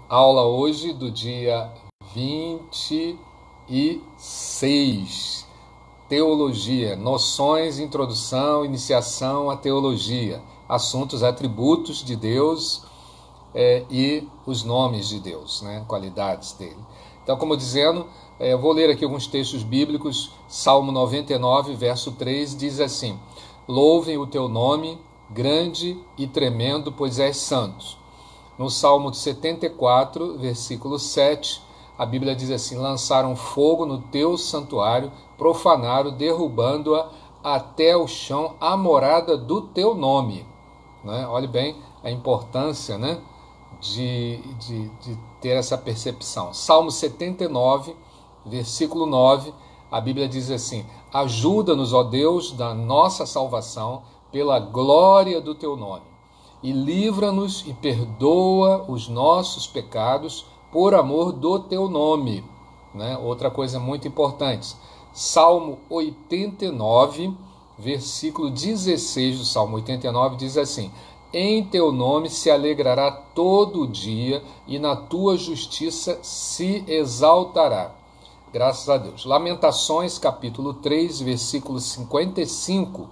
Aula hoje do dia 26, Teologia, noções, introdução, iniciação à teologia, assuntos, atributos de Deus e os nomes de Deus, né? Qualidades dele. Então, como dizendo, eu vou ler aqui alguns textos bíblicos. Salmo 99, verso 3, diz assim: Louvem o teu nome, grande e tremendo, pois és santo. No Salmo 74, versículo 7, a Bíblia diz assim: lançaram fogo no teu santuário, profanaram, derrubando-a até o chão, a morada do teu nome. Né? Olhe bem a importância, né, de ter essa percepção. Salmo 79, versículo 9, a Bíblia diz assim: ajuda-nos, ó Deus, da nossa salvação, pela glória do teu nome. E livra-nos e perdoa os nossos pecados por amor do teu nome. Né? Outra coisa muito importante. Salmo 89, versículo 16 do Salmo 89 diz assim: em teu nome se alegrará todo o dia e na tua justiça se exaltará. Graças a Deus. Lamentações, capítulo 3, versículo 55,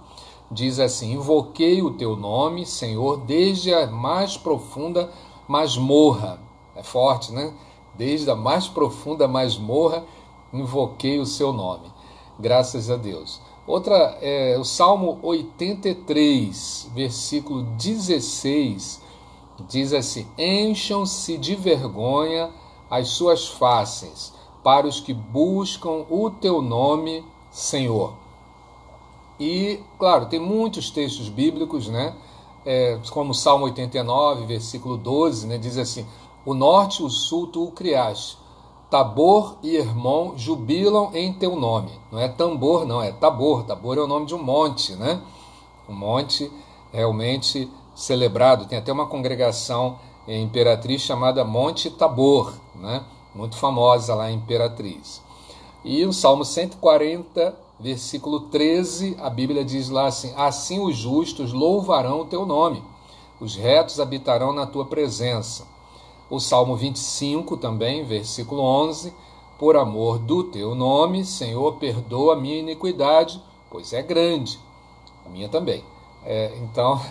diz assim: invoquei o teu nome, Senhor, desde a mais profunda masmorra. É forte, né? Desde a mais profunda masmorra, invoquei o seu nome. Graças a Deus. Outra é o Salmo 83, versículo 16, diz assim: encham-se de vergonha as suas faces, para os que buscam o teu nome, Senhor. E, claro, tem muitos textos bíblicos, né? Como o Salmo 89, versículo 12, né? Diz assim: o norte e o sul tu o criaste, Tabor e Hermon jubilam em teu nome. Não é tambor, não, é Tabor. Tabor é o nome de um monte, né? Um monte realmente celebrado. Tem até uma congregação em Imperatriz chamada Monte Tabor, né? Muito famosa lá em Imperatriz. E o Salmo 140, versículo 13, a Bíblia diz lá assim: assim os justos louvarão o teu nome, os retos habitarão na tua presença. O Salmo 25 também, versículo 11, por amor do teu nome, Senhor, perdoa a minha iniquidade, pois é grande, a minha também. Então,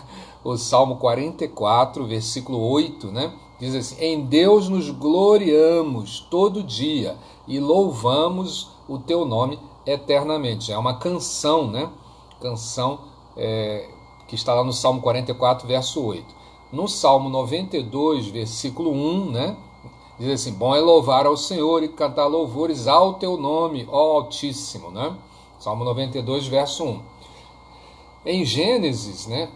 o Salmo 44, versículo 8, né, diz assim: em Deus nos gloriamos todo dia e louvamos o teu nome eternamente. É uma canção, né? Canção que está lá no Salmo 44, verso 8. No Salmo 92, versículo 1, né? Diz assim: bom é louvar ao Senhor e cantar louvores ao teu nome, ó Altíssimo, né? Salmo 92, verso 1. Em Gênesis, né?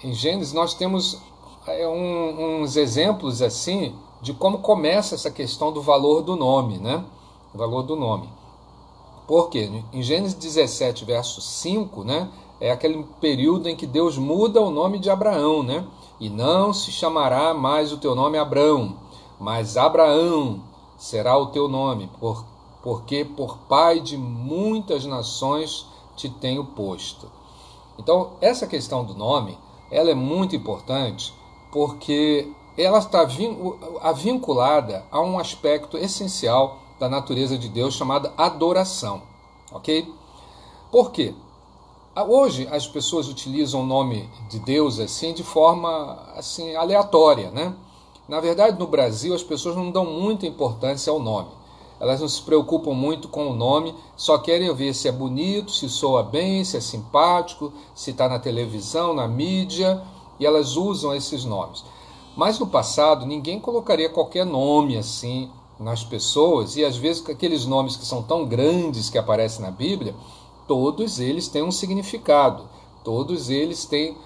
Em Gênesis nós temos uns exemplos assim de como começa essa questão do valor do nome, né? O valor do nome. Por quê? Em Gênesis 17, verso 5, né? É aquele período em que Deus muda o nome de Abraão, né? E não se chamará mais o teu nome Abrão, mas Abraão será o teu nome, porque por pai de muitas nações te tenho posto. Então, essa questão do nome, ela é muito importante porque ela está vinculada a um aspecto essencial da natureza de Deus chamada adoração, ok? Por quê? Hoje as pessoas utilizam o nome de Deus assim de forma assim aleatória, né? Na verdade, no Brasil as pessoas não dão muita importância ao nome. Elas não se preocupam muito com o nome, só querem ver se é bonito, se soa bem, se é simpático, se está na televisão, na mídia, e elas usam esses nomes. Mas no passado ninguém colocaria qualquer nome assim nas pessoas, e às vezes aqueles nomes que são tão grandes que aparecem na Bíblia, todos eles têm um significado, todos eles têm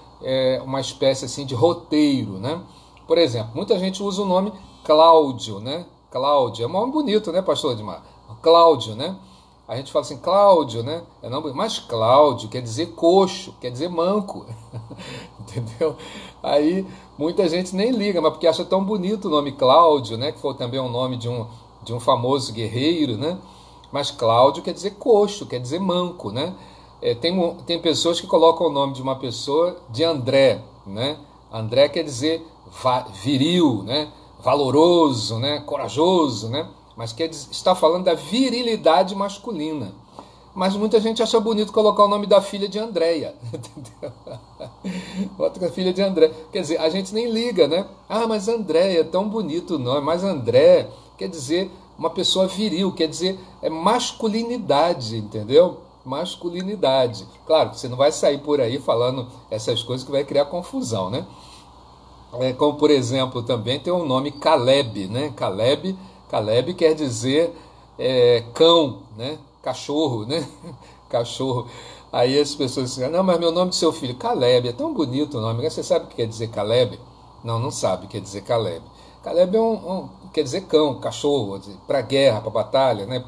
uma espécie assim de roteiro, né? Por exemplo, muita gente usa o nome Cláudio, né? Cláudio é um nome bonito, né, pastor Edmar? Cláudio, né? A gente fala assim, Cláudio, né? É nome, mas Cláudio quer dizer coxo, quer dizer manco, entendeu? Aí muita gente nem liga, mas porque acha tão bonito o nome Cláudio, né? Que foi também o nome de um famoso guerreiro, né? Mas Cláudio quer dizer coxo, quer dizer manco, né? Tem pessoas que colocam o nome de uma pessoa de André, né? André quer dizer viril, né? Valoroso, né? Corajoso, né? Mas está falando da virilidade masculina. Mas muita gente acha bonito colocar o nome da filha de Andréia. Bota a filha de André. Quer dizer, a gente nem liga, né? Ah, mas Andréia, é tão bonito o nome. Mas André quer dizer uma pessoa viril, quer dizer masculinidade, entendeu? Masculinidade. Claro, você não vai sair por aí falando essas coisas que vai criar confusão, né? Como, por exemplo, também tem o nome Caleb, né? Caleb quer dizer cão, né? Cachorro, né? Cachorro. Aí as pessoas dizem, não, mas meu nome do seu filho, Caleb, é tão bonito o nome. Você sabe o que quer dizer Caleb? Não, não sabe o que quer dizer Caleb. Caleb quer dizer cão, cachorro, para guerra, para batalha, né?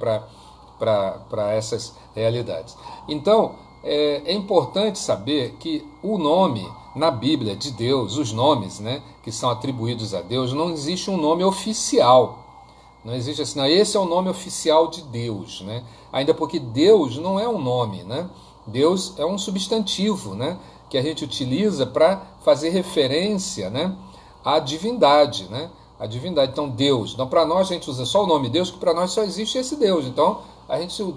Para essas realidades. Então, é importante saber que o nome na Bíblia de Deus, os nomes, né, que são atribuídos a Deus, não existe um nome oficial. Não existe assim, não, esse é o nome oficial de Deus, né? Ainda porque Deus não é um nome, né? Deus é um substantivo, né? Que a gente utiliza para fazer referência, né? À divindade, né? A divindade. Então, Deus. Então, para nós, a gente usa só o nome Deus, que para nós só existe esse Deus. Então,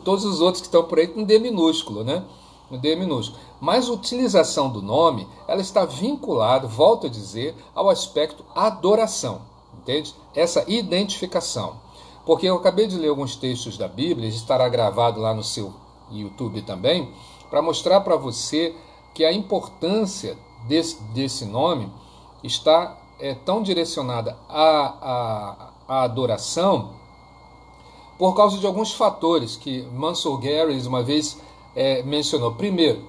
todos os outros que estão por aí com D minúsculo, né? No D minúsculo. Mas a utilização do nome, ela está vinculada, volto a dizer, ao aspecto adoração. Entende? Essa identificação. Porque eu acabei de ler alguns textos da Bíblia, estará gravado lá no seu YouTube também, para mostrar para você que a importância desse nome está tão direcionada à adoração por causa de alguns fatores que Mansell Garrett uma vez mencionou. Primeiro,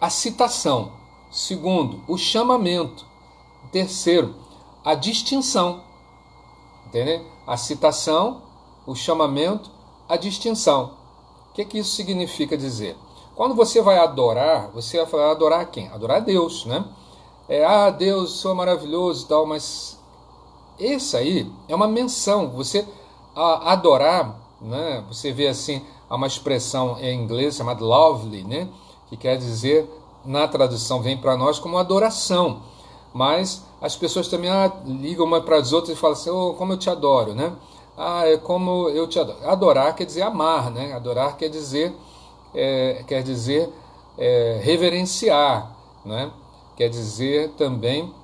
a citação. Segundo, o chamamento. Terceiro, a distinção. Entendeu? A citação, o chamamento, a distinção. O que isso significa dizer? Quando você vai adorar, você vai falar adorar quem? Adorar a Deus, né? Deus, sou maravilhoso e tal, mas esse aí é uma menção. Você adorar, né? Você vê assim, há uma expressão em inglês chamada lovely, né? Que quer dizer, na tradução vem para nós como adoração. Mas as pessoas também ligam uma para as outras e falam assim, como eu te adoro, né? É como eu te adoro. Adorar quer dizer amar, né? Adorar quer dizer reverenciar, né? Quer dizer também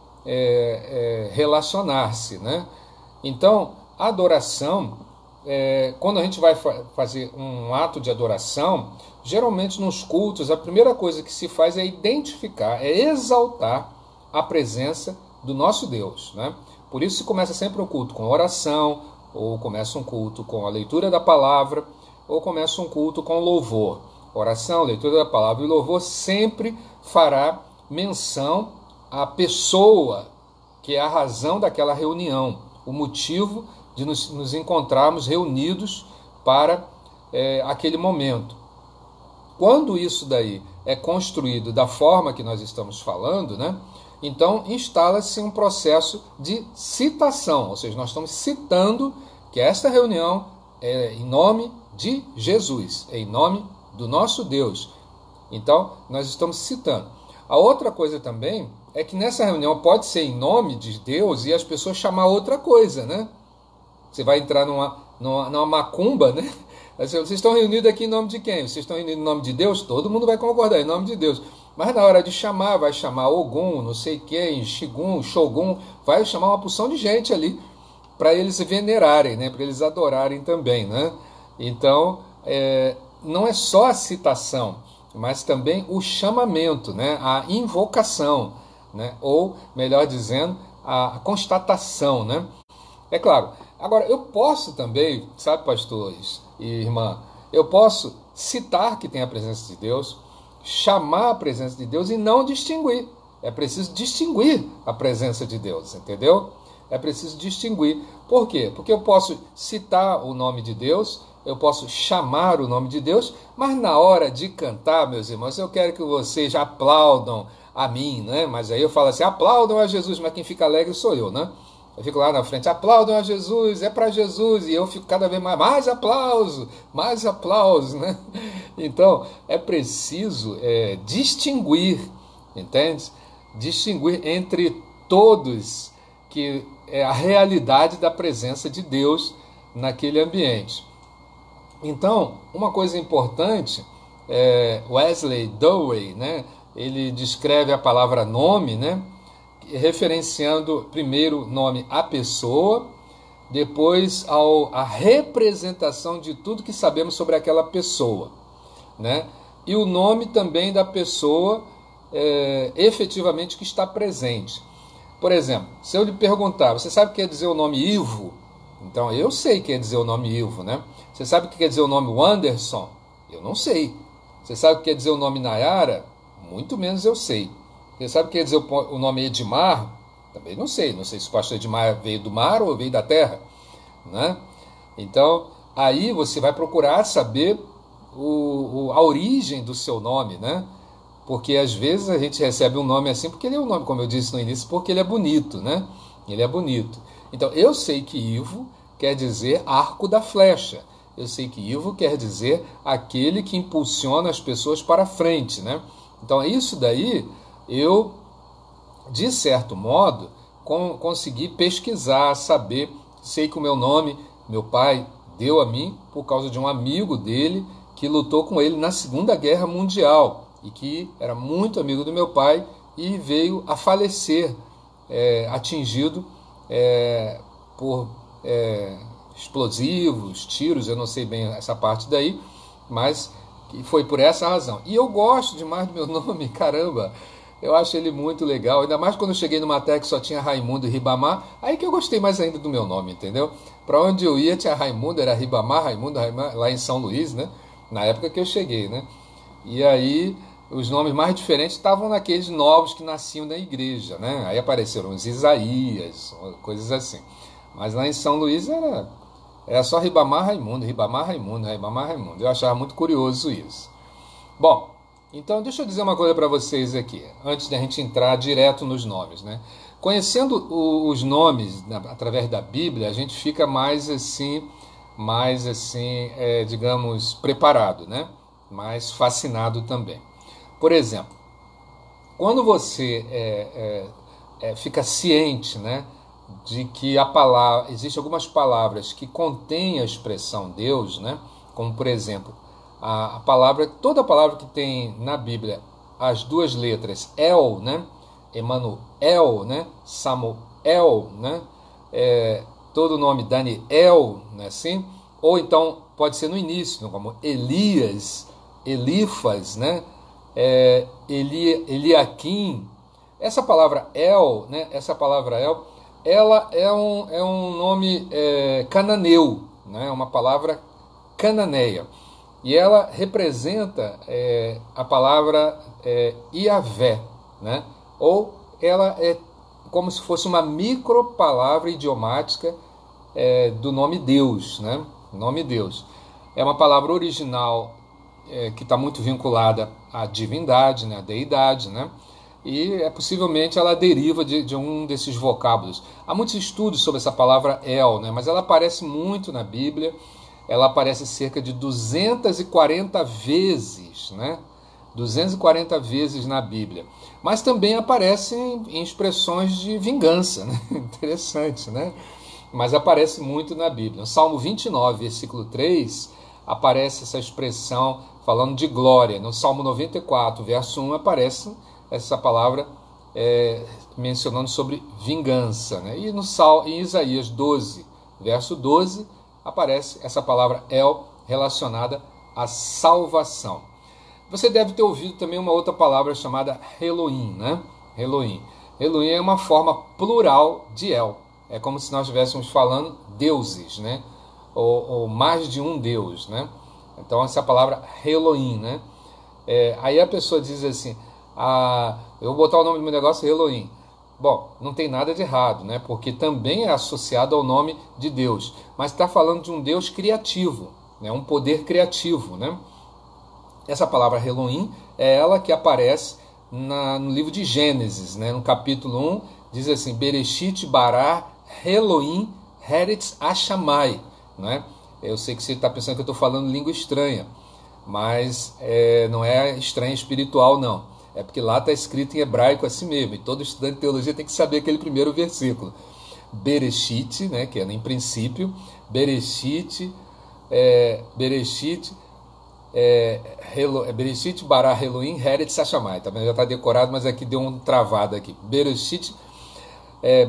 relacionar-se, né? Então, a adoração, quando a gente vai fazer um ato de adoração, geralmente nos cultos, a primeira coisa que se faz é identificar, é exaltar a presença do nosso Deus, né? Por isso se começa sempre um culto com oração, ou começa um culto com a leitura da palavra, ou começa um culto com louvor. Oração, leitura da palavra e louvor sempre fará menção à pessoa, que é a razão daquela reunião, o motivo de nos encontrarmos reunidos para aquele momento. Quando isso daí é construído da forma que nós estamos falando, né? Então instala-se um processo de citação, ou seja, nós estamos citando que esta reunião é em nome de Jesus, é em nome do nosso Deus. Então nós estamos citando. A outra coisa também é que nessa reunião pode ser em nome de Deus e as pessoas chamar outra coisa, né? Você vai entrar numa macumba, né? Vocês estão reunidos aqui em nome de quem? Vocês estão reunidos em nome de Deus? Todo mundo vai concordar, em nome de Deus. Mas na hora de chamar, vai chamar Ogum, não sei quem, Shigun, Shogun, vai chamar uma porção de gente ali para eles se venerarem, né? Para eles adorarem também, né? Então, não é só a citação, mas também o chamamento, né? A invocação, né? Ou, melhor dizendo, a constatação, né? É claro. Agora, eu posso também, sabe, pastores e irmã, eu posso citar que tem a presença de Deus, chamar a presença de Deus e não distinguir. É preciso distinguir a presença de Deus, entendeu? É preciso distinguir. Por quê? Porque eu posso citar o nome de Deus, eu posso chamar o nome de Deus, mas na hora de cantar, meus irmãos, eu quero que vocês aplaudam a mim, né? Mas aí eu falo assim, aplaudam a Jesus, mas quem fica alegre sou eu, né? Eu fico lá na frente, aplaudam a Jesus, é para Jesus, e eu fico cada vez mais aplauso, né? Então, é preciso distinguir, entende? distinguir entre todos que é a realidade da presença de Deus naquele ambiente. Então, uma coisa importante, Wesley Dowey, né, ele descreve a palavra nome, né, referenciando primeiro nome à pessoa, depois a representação de tudo que sabemos sobre aquela pessoa, né, e o nome também da pessoa efetivamente que está presente. Por exemplo, se eu lhe perguntar, você sabe o que quer dizer o nome Ivo? Então, eu sei o que quer dizer o nome Ivo, né? Você sabe o que quer dizer o nome Wanderson? Eu não sei. Você sabe o que quer dizer o nome Nayara? Muito menos eu sei. Você sabe o que quer dizer o nome Edmar? Também não sei. Não sei se o pastor Edmar veio do mar ou veio da terra, né? Então, aí você vai procurar saber a origem do seu nome, né? Porque às vezes a gente recebe um nome assim, porque ele é um nome, como eu disse no início, porque ele é bonito, né? Ele é bonito. Então, eu sei que Ivo quer dizer arco da flecha. Eu sei que Ivo quer dizer aquele que impulsiona as pessoas para frente, né? Então, isso daí, eu, de certo modo, consegui pesquisar, saber. Sei que o meu nome, meu pai deu a mim por causa de um amigo dele que lutou com ele na Segunda Guerra Mundial e que era muito amigo do meu pai e veio a falecer, atingido por explosivos, tiros, eu não sei bem essa parte daí, mas foi por essa razão. E eu gosto demais do meu nome, caramba, eu acho ele muito legal, ainda mais quando eu cheguei numa terra que só tinha Raimundo e Ribamar, aí que eu gostei mais ainda do meu nome, entendeu? Para onde eu ia tinha Raimundo, era Ribamar, Raimundo, lá em São Luís, né? Na época que eu cheguei, né? E aí os nomes mais diferentes estavam naqueles novos que nasciam na igreja, né? Aí apareceram os Isaías, coisas assim. Mas lá em São Luís era só Ribamar, Raimundo, Ribamar, Raimundo, Ribamar, Raimundo. Eu achava muito curioso isso. Bom, então deixa eu dizer uma coisa para vocês aqui, antes da gente entrar direto nos nomes, né? Conhecendo os nomes através da Bíblia, a gente fica mais assim, digamos, preparado, né? Mais fascinado também. Por exemplo, quando você fica ciente, né, de que existem algumas palavras que contêm a expressão Deus, né, como por exemplo, toda palavra que tem na Bíblia as duas letras El, né, Emanuel, né, Samuel, né, todo o nome Daniel, né, assim, ou então pode ser no início, como Elias, Elifas, né, Eliakim. Essa palavra El, né, ela é um nome cananeu, né, uma palavra cananeia. E ela representa a palavra Iavé, né, ou ela é como se fosse uma micropalavra idiomática do nome Deus, né, nome Deus. É uma palavra original que está muito vinculada à divindade, né, à deidade, né? E possivelmente ela deriva de um desses vocábulos. Há muitos estudos sobre essa palavra El, né, mas ela aparece muito na Bíblia, ela aparece cerca de 240 vezes, né? 240 vezes na Bíblia. Mas também aparece em expressões de vingança, né? Interessante, né? Mas aparece muito na Bíblia. No Salmo 29, versículo 3, aparece essa expressão falando de glória. No Salmo 94, verso 1, aparece essa palavra mencionando sobre vingança, né? E em Isaías 12, verso 12, aparece essa palavra El relacionada à salvação. Você deve ter ouvido também uma outra palavra chamada Elohim, né? Elohim. Elohim é uma forma plural de El. É como se nós estivéssemos falando deuses, né? Ou mais de um Deus, né? Então essa palavra Elohim, né? Aí a pessoa diz assim, eu vou botar o nome do meu negócio Elohim. Bom, não tem nada de errado, né? Porque também é associado ao nome de Deus. Mas está falando de um Deus criativo, né? Um poder criativo, né? Essa palavra Elohim é ela que aparece no livro de Gênesis, né? No capítulo 1, diz assim, Bereshit bara Elohim Heretz Hashamai, né? Eu sei que você está pensando que eu estou falando língua estranha, mas não é estranha espiritual, não. É porque lá está escrito em hebraico assim mesmo, e todo estudante de teologia tem que saber aquele primeiro versículo. Bereshit, né, que é em princípio, Bereshit, Bereshit bara Elohim Heret Hashamayim. Também já está decorado, mas aqui deu um travado aqui. Bereshit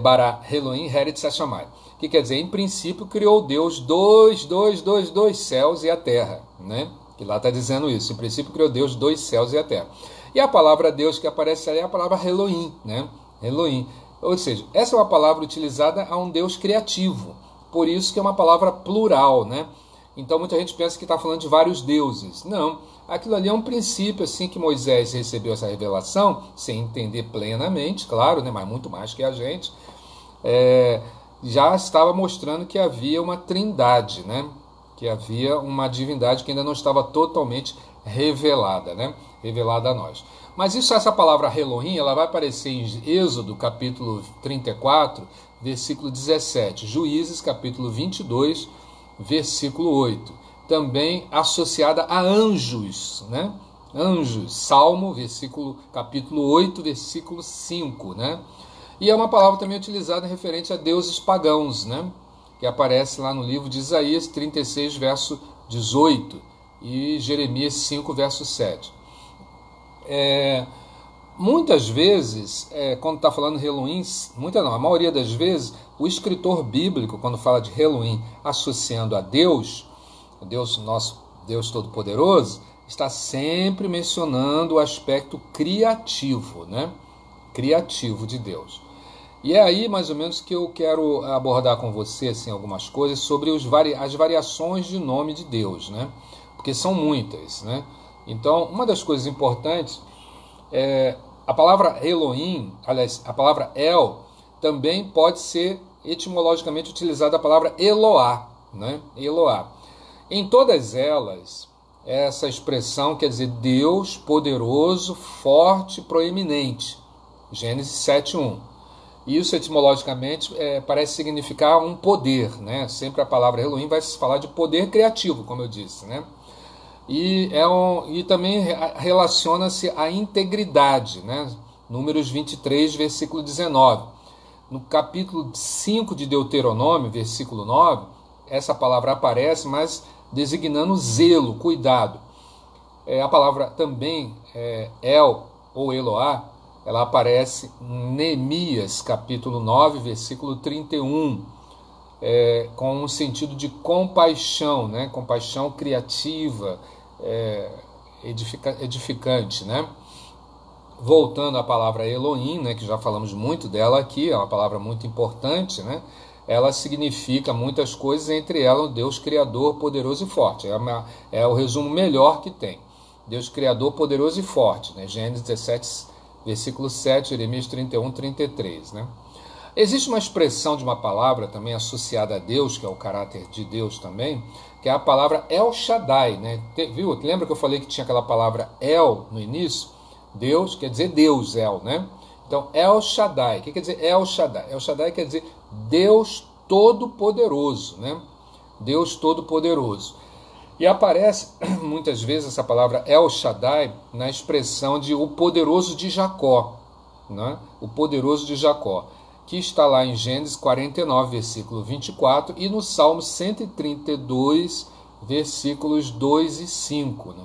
bara Elohim Heret Hashamayim. Que quer dizer, em princípio criou Deus dois céus e a terra, né? Que lá está dizendo isso. Em princípio criou Deus dois céus e a terra. E a palavra Deus que aparece ali é a palavra Elohim, né? Elohim. Ou seja, essa é uma palavra utilizada a um Deus criativo. Por isso que é uma palavra plural, né? Então muita gente pensa que está falando de vários deuses. Não, aquilo ali é um princípio assim que Moisés recebeu essa revelação, sem entender plenamente, claro, né? Mas muito mais que a gente. Já estava mostrando que havia uma trindade, né? Que havia uma divindade que ainda não estava totalmente revelada, né? Revelada a nós. Mas essa palavra Elohim, ela vai aparecer em Êxodo, capítulo 34, versículo 17. Juízes, capítulo 22, versículo 8. Também associada a anjos, né? Anjos, Salmo, capítulo 8, versículo 5, né? E é uma palavra também utilizada referente a deuses pagãos, né? Que aparece lá no livro de Isaías 36, verso 18 e Jeremias 5, verso 7. Muitas vezes, quando está falando Elohim, a maioria das vezes, o escritor bíblico, quando fala de Elohim associando a Deus, nosso Deus Todo-Poderoso, está sempre mencionando o aspecto criativo, né? Criativo de Deus. E é aí, mais ou menos, que eu quero abordar com você assim, algumas coisas sobre as variações de nome de Deus, né? Porque são muitas, né? Então, uma das coisas importantes a palavra Elohim, aliás, a palavra El, também pode ser etimologicamente utilizada a palavra Eloá, né? Eloá. Em todas elas, essa expressão quer dizer Deus poderoso, forte, proeminente. Gênesis 7:1. Isso etimologicamente parece significar um poder, né? Sempre a palavra Elohim vai se falar de poder criativo, como eu disse, né? E também relaciona-se à integridade, né? Números 23, versículo 19. No capítulo 5 de Deuteronômio, versículo 9, essa palavra aparece, mas designando zelo, cuidado. A palavra também, El ou Eloá, ela aparece em Neemias, capítulo 9, versículo 31, com um sentido de compaixão, né? Compaixão criativa, edificante, né? Voltando à palavra Elohim, né, que já falamos muito dela aqui, é uma palavra muito importante, né? Ela significa muitas coisas, entre elas o Deus Criador, poderoso e forte. É o resumo melhor que tem. Deus Criador, poderoso e forte, né? Gênesis 17, versículo 7, Jeremias 31, 33, né? Existe uma expressão de uma palavra também associada a Deus, que é o caráter de Deus também, que é a palavra El Shaddai, né? Viu? Lembra que eu falei que tinha aquela palavra El no início? Deus quer dizer Deus, El, né? Então, El Shaddai. O que quer dizer El Shaddai? El Shaddai quer dizer Deus Todo-Poderoso, né? Deus Todo-Poderoso. E aparece muitas vezes essa palavra El Shaddai na expressão de o poderoso de Jacó, né? O poderoso de Jacó, que está lá em Gênesis 49, versículo 24, e no Salmo 132, versículos 2 e 5. Né?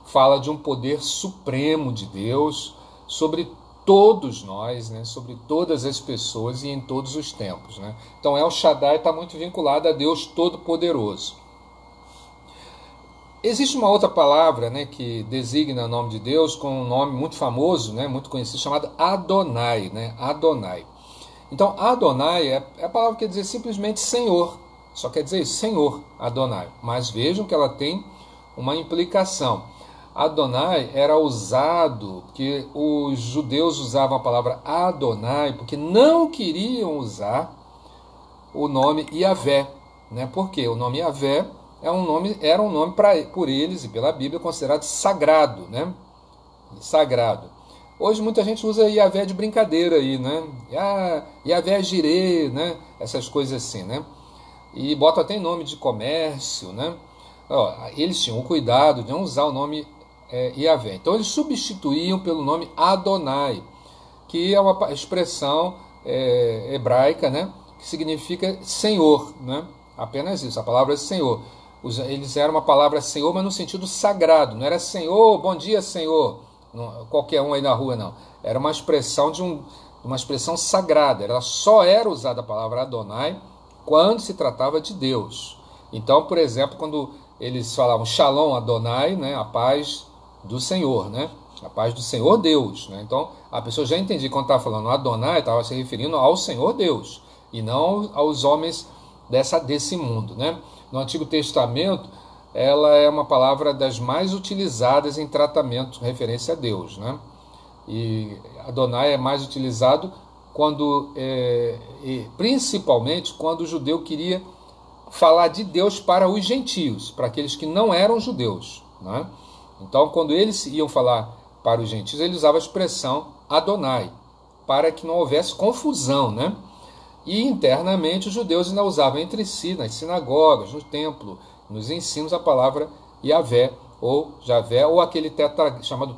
Fala de um poder supremo de Deus sobre todos nós, né? Sobre todas as pessoas e em todos os tempos. Né? Então El Shaddai está muito vinculado a Deus Todo-Poderoso. Existe uma outra palavra, né, que designa o nome de Deus com um nome muito famoso, né, muito conhecido, chamado Adonai, né? Adonai. Então, Adonai é a palavra que quer dizer simplesmente Senhor. Só quer dizer isso, Senhor, Adonai. Mas vejam que ela tem uma implicação. Adonai era usado, porque os judeus usavam a palavra Adonai, porque não queriam usar o nome Yahvé. Né? Por quê? O nome Yahvé era um nome por eles e pela Bíblia considerado sagrado. Né? Sagrado. Hoje muita gente usa Yahvé de brincadeira aí, né? Yahvé Jireh, né? Essas coisas assim, né? E bota até em nome de comércio, né? Eles tinham o cuidado de não usar o nome Yahvé. Então eles substituíam pelo nome Adonai, que é uma expressão hebraica, né, que significa Senhor, né? Apenas isso, a palavra é Senhor. Eles eram uma palavra Senhor, mas no sentido sagrado. Não era Senhor, bom dia Senhor, não, qualquer um aí na rua, não. Era uma expressão uma expressão sagrada. Ela só era usada a palavra Adonai quando se tratava de Deus. Então, por exemplo, quando eles falavam Shalom Adonai, né, a paz do Senhor, né, a paz do Senhor Deus, né? Então a pessoa já entendia quando estava falando Adonai, estava se referindo ao Senhor Deus e não aos homens desse mundo, né? No Antigo Testamento, ela é uma palavra das mais utilizadas em tratamento referência a Deus, né? E Adonai é mais utilizado principalmente quando o judeu queria falar de Deus para os gentios, para aqueles que não eram judeus, né? Então, quando eles iam falar para os gentios, eles usavam a expressão Adonai, para que não houvesse confusão, né? E internamente os judeus ainda usavam entre si, nas sinagogas, no templo, nos ensinos, a palavra Yahvé, ou Javé, ou aquele chamado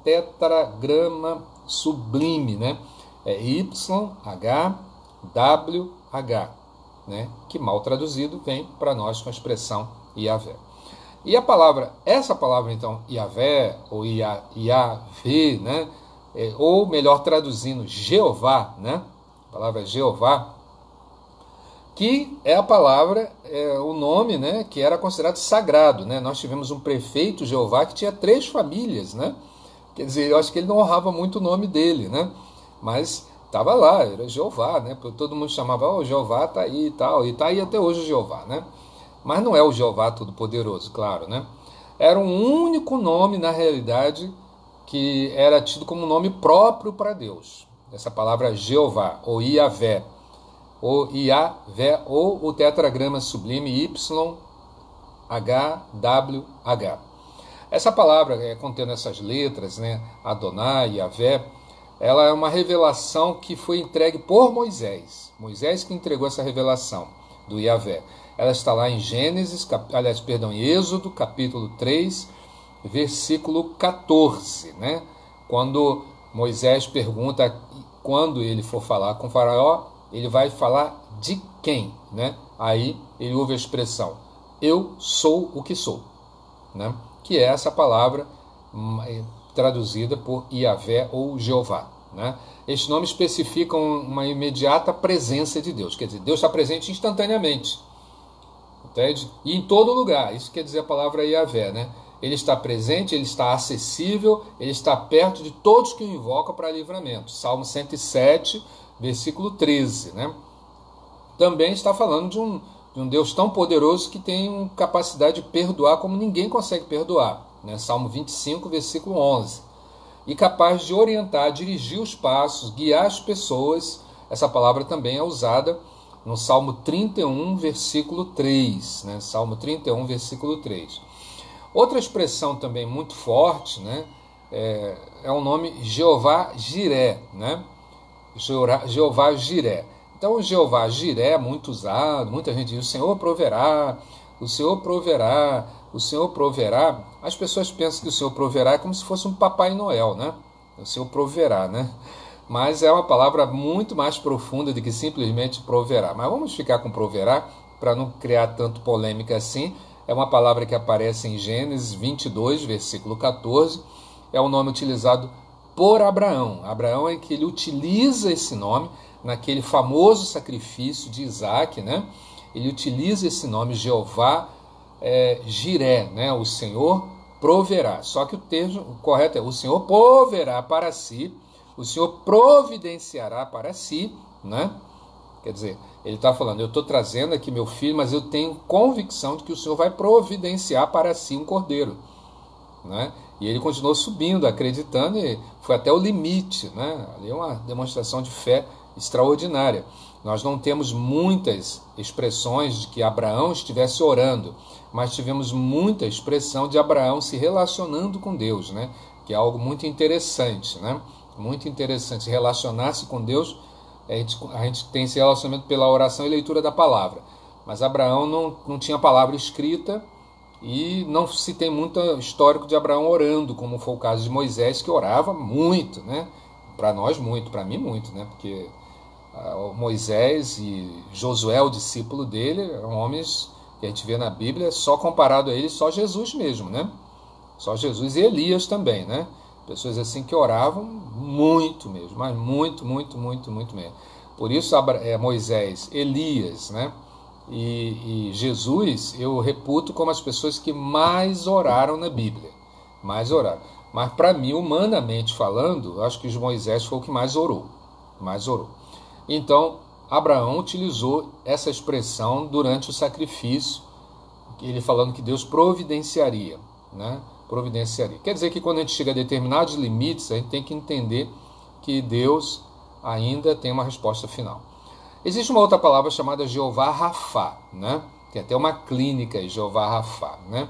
tetragrama sublime, né? É YHWH, né? Que mal traduzido vem para nós com a expressão Yahvé. E essa palavra então, Yahvé, ou Yahvé, né? Ou melhor traduzindo, Jeová, né? A palavra Jeová, que é a palavra, o nome, né, que era considerado sagrado, né? Nós tivemos um prefeito Jeová que tinha 3 famílias, né? Quer dizer, eu acho que ele não honrava muito o nome dele, né? Mas estava lá, era Jeová, né? Todo mundo chamava, Jeová está aí e tal, e está aí até hoje o Jeová, né? Mas não é o Jeová Todo-Poderoso, claro, né? Era um único nome, na realidade, que era tido como um nome próprio para Deus. Essa palavra Jeová, ou Yahvé, ou o tetragrama sublime YHWH. Essa palavra, contendo essas letras, né, Adonai, Yahvé, ela é uma revelação que foi entregue por Moisés. Moisés que entregou essa revelação do Yahvé. Ela está lá em em Êxodo, capítulo 3, versículo 14, né? Quando Moisés pergunta, quando ele for falar com o faraó, ele vai falar de quem, né? Aí ele ouve a expressão, eu sou o que sou, né? Que é essa palavra traduzida por Yahvé ou Jeová, né? Estes nomes especificam uma imediata presença de Deus, quer dizer, Deus está presente instantaneamente, entende? E em todo lugar, isso quer dizer a palavra Yahvé, né? Ele está presente, ele está acessível, ele está perto de todos que o invocam para livramento. Salmo 107, versículo 13, né? Também está falando de um Deus tão poderoso que tem capacidade de perdoar como ninguém consegue perdoar, né? Salmo 25, versículo 11. E capaz de orientar, dirigir os passos, guiar as pessoas. Essa palavra também é usada no Salmo 31, versículo 3, né? Salmo 31, versículo 3. Outra expressão também muito forte, né, é o nome Jeová Jiré, né? Jeová Jiré. Então, o Jeová Jiré é muito usado, muita gente diz, o Senhor proverá, o Senhor proverá, o Senhor proverá. As pessoas pensam que o Senhor proverá é como se fosse um Papai Noel, né? O Senhor proverá, né? Mas é uma palavra muito mais profunda do que simplesmente proverá. Mas vamos ficar com proverá, para não criar tanto polêmica assim. É uma palavra que aparece em Gênesis 22, versículo 14. É o nome utilizado por Abraão. Abraão é que ele utiliza esse nome naquele famoso sacrifício de Isaac, né? Ele utiliza esse nome, Jeová Jiré, né? O Senhor proverá. Só que o termo correto é o Senhor proverá para si, o Senhor providenciará para si, né? Quer dizer, ele está falando, eu estou trazendo aqui meu filho, mas eu tenho convicção de que o Senhor vai providenciar para si um cordeiro, né? E ele continuou subindo, acreditando, e foi até o limite, né? Ali é uma demonstração de fé extraordinária. Nós não temos muitas expressões de que Abraão estivesse orando, mas tivemos muita expressão de Abraão se relacionando com Deus, né? Que é algo muito interessante, né? Muito interessante, relacionar-se com Deus. A gente tem esse relacionamento pela oração e leitura da palavra. Mas Abraão não tinha palavra escrita, E não se tem muito histórico de Abraão orando, como foi o caso de Moisés, que orava muito, né? Para nós muito, para mim muito, né? Porque Moisés e Josué, o discípulo dele, eram homens que a gente vê na Bíblia, só comparado a eles, só Jesus mesmo, né? Só Jesus e Elias também, né? Pessoas assim que oravam muito mesmo, mas muito, muito, muito, muito mesmo. Por isso Moisés, Elias, né? E Jesus eu reputo como as pessoas que mais oraram na Bíblia. Mais oraram. Mas para mim, humanamente falando, eu acho que Moisés foi o que mais orou. Mais orou. Então, Abraão utilizou essa expressão durante o sacrifício, ele falando que Deus providenciaria, né? Providenciaria. Quer dizer que quando a gente chega a determinados limites, a gente tem que entender que Deus ainda tem uma resposta final. Existe uma outra palavra chamada Jeová Rafá, né? Tem até uma clínica aí, Jeová Rafá, né?